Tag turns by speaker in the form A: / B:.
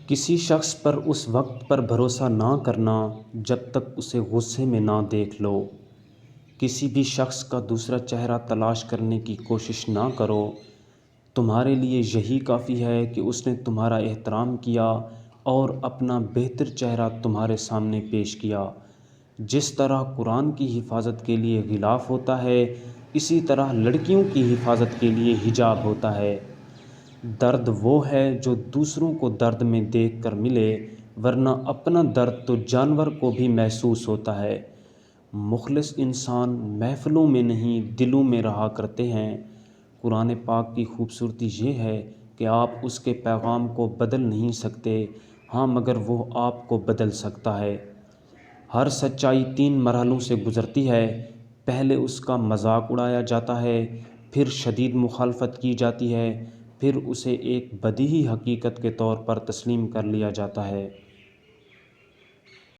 A: کسی شخص پر اس وقت پر بھروسہ نہ کرنا جب تک اسے غصے میں نہ دیکھ لو۔ کسی بھی شخص کا دوسرا چہرہ تلاش کرنے کی کوشش نہ کرو۔ تمہارے لیے یہی کافی ہے کہ اس نے تمہارا احترام کیا اور اپنا بہتر چہرہ تمہارے سامنے پیش کیا۔ جس طرح قرآن کی حفاظت کے لیے غلاف ہوتا ہے، اسی طرح لڑکیوں کی حفاظت کے لیے حجاب ہوتا ہے۔ درد وہ ہے جو دوسروں کو درد میں دیکھ کر ملے، ورنہ اپنا درد تو جانور کو بھی محسوس ہوتا ہے۔ مخلص انسان محفلوں میں نہیں دلوں میں رہا کرتے ہیں۔ قرآن پاک کی خوبصورتی یہ ہے کہ آپ اس کے پیغام کو بدل نہیں سکتے، ہاں مگر وہ آپ کو بدل سکتا ہے۔ ہر سچائی 3 مرحلوں سے گزرتی ہے۔ پہلے اس کا مذاق اڑایا جاتا ہے، پھر شدید مخالفت کی جاتی ہے، پھر اسے ایک بدیہی حقیقت کے طور پر تسلیم کر لیا جاتا ہے۔